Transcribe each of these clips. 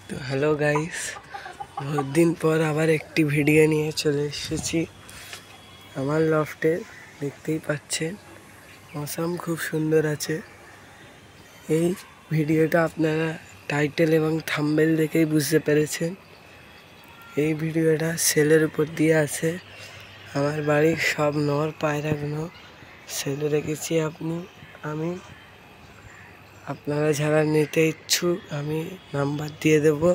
তো hello guys, বহুত দিন পর আবার একটি ভিডিও নিয়ে চলে এসেছি আমার লফটে। দেখতেই পাচ্ছেন মৌসুম খুব সুন্দর আছে। এই ভিডিওটা আপনারা টাইটেল এবং থাম্বনেল দেখেই বুঝতে পেরেছেন। এই ভিডিওটা সেলের উপর দিয়ে আছে। আমার বাড়ির সব নর পায়রাগুলো সেলে রেখেছি আমি। আপনারা যারা নিতে ইচ্ছুক আমি নাম্বার দিয়ে দেবো,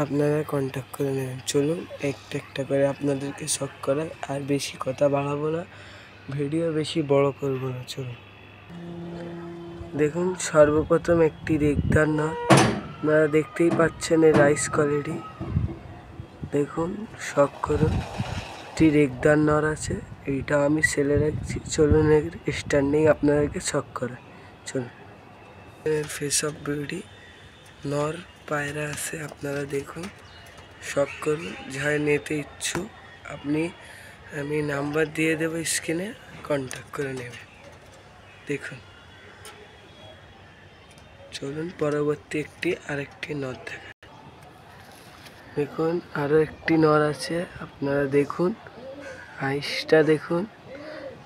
আপনারা কন্ট্যাক্ট করে নেবেন। চলুন একটা একটা করে আপনাদেরকে শখ করে, আর বেশি কথা বাড়াবো না, ভিডিও বেশি বড় করব না। চলুন দেখুন, সর্বপ্রথম একটি রেগদার নর, আপনারা দেখতেই পাচ্ছেন এর রাইস কোয়ালিটি দেখুন। শখ করুন, একটি রেগদার নর আছে, এইটা আমি সেলে রাখছি। চলুন এর স্ট্যান্ডিং আপনাদেরকে শখ করে। চলুন, ফেস অফ বিউটি নর পায়রা আছে, আপনারা দেখুন, শখ করুন। যারা নিতে ইচ্ছুক আমি নাম্বার দিয়ে দেবো স্ক্রিনে, কন্ট্যাক্ট করে নেবে। দেখুন, চলুন পরবর্তী আরেকটি নর দেখা। দেখুন আরও একটি নর আছে, আপনারা দেখুন, আইসটা দেখুন,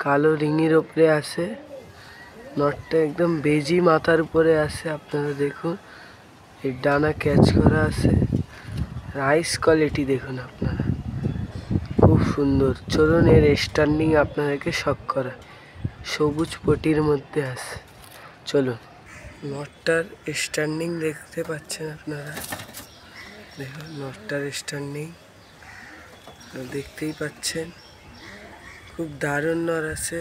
কালো রিংয়ের ওপরে আছে। নটটা একদম বেজি মাথার উপরে আছে, আপনারা দেখুন। এর ডানা ক্যাচ করা আছে, রাইস কোয়ালিটি দেখুন আপনারা, খুব সুন্দর। চলুন এর স্ট্যান্ডিং আপনাদেরকে শখ করা, সবুজ পটির মধ্যে আছে। চলুন, নটটার স্ট্যান্ডিং দেখতে পাচ্ছেন আপনারা, দেখুন নটটার স্ট্যান্ডিং দেখতেই পাচ্ছেন, খুব দারুণ নর আছে।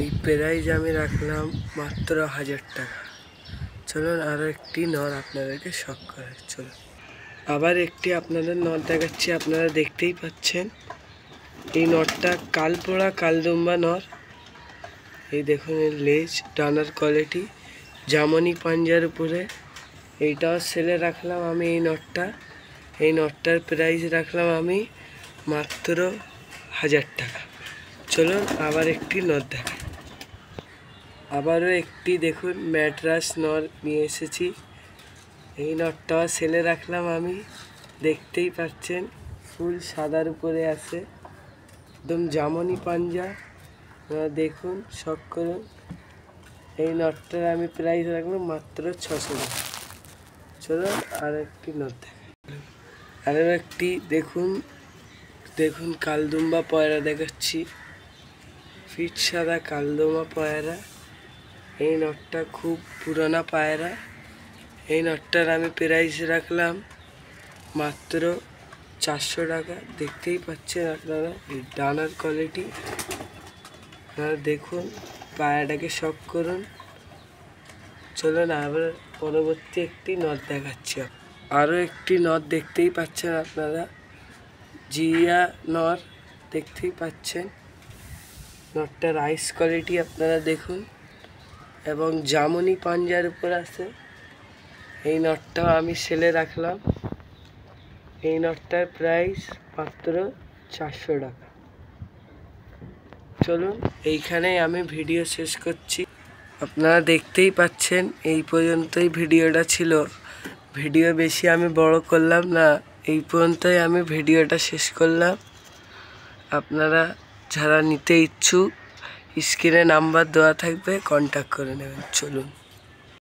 এই প্রাইজ আমি রাখলাম মাত্র 1000 টাকা। চলুন আরও একটি নর আপনাদেরকে শখ করে। চলুন আবার একটি আপনাদের নর দেখাচ্ছি, আপনারা দেখতেই পাচ্ছেন। এই নরটা কালপোড়া কালদুম্বা নর। এই দেখুন এর লেজ, ডানার কোয়ালিটি জামনি পাঞ্জার উপরে। এইটাও সেলে রাখলাম আমি। এই নটটার প্রাইস রাখলাম আমি মাত্র 1000 টাকা। চলুন আবার একটি নর দেখা। আবারও একটি দেখুন ম্যাড্রাস নর নিয়ে এসেছি। এই নটটাও সেলে রাখলাম আমি, দেখতেই পাচ্ছেন, ফুল সাদার উপরে আছে, একদম জামনি পাঞ্জা। দেখুন, শখ করুন। এই নটটার আমি প্রাইস রাখলাম মাত্র 600 টাকা। চলুন আর একটি নট দেখা। আরও একটি দেখুন কালদুম্বা পয়রা দেখাচ্ছি, ফিট সাদা কালদুম্বা পয়রা। এই নটটা খুব পুরানা পায়রা। এই নটটার আমি প্রাইস রাখলাম মাত্র 400 টাকা। দেখতেই পাচ্ছেন আপনারা এই ডানার কোয়ালিটি, আপনারা দেখুন, পায়রাটাকে শখ করুন। চলুন আবার পরবর্তী একটি নট দেখাচ্ছি। আরও একটি নট দেখতেই পাচ্ছেন আপনারা, জিয়া নর দেখতেই পাচ্ছেন। নটটার রাইস কোয়ালিটি আপনারা দেখুন, এবং জামনি পাঞ্জার উপর আছে। এই নটটাও আমি সেলে রাখলাম। এই নটটার প্রাইস মাত্র 400 টাকা। চলুন এইখানেই আমি ভিডিও শেষ করছি। আপনারা দেখতেই পাচ্ছেন, এই পর্যন্তই ভিডিওটা ছিল। ভিডিও বেশি আমি বড় করলাম না, এই পর্যন্তই আমি ভিডিওটা শেষ করলাম। আপনারা যারা নিতে ইচ্ছুক স্ক্রিনে নাম্বার দেওয়া থাকবে, কন্ট্যাক্ট করে নেবেন। চলুন।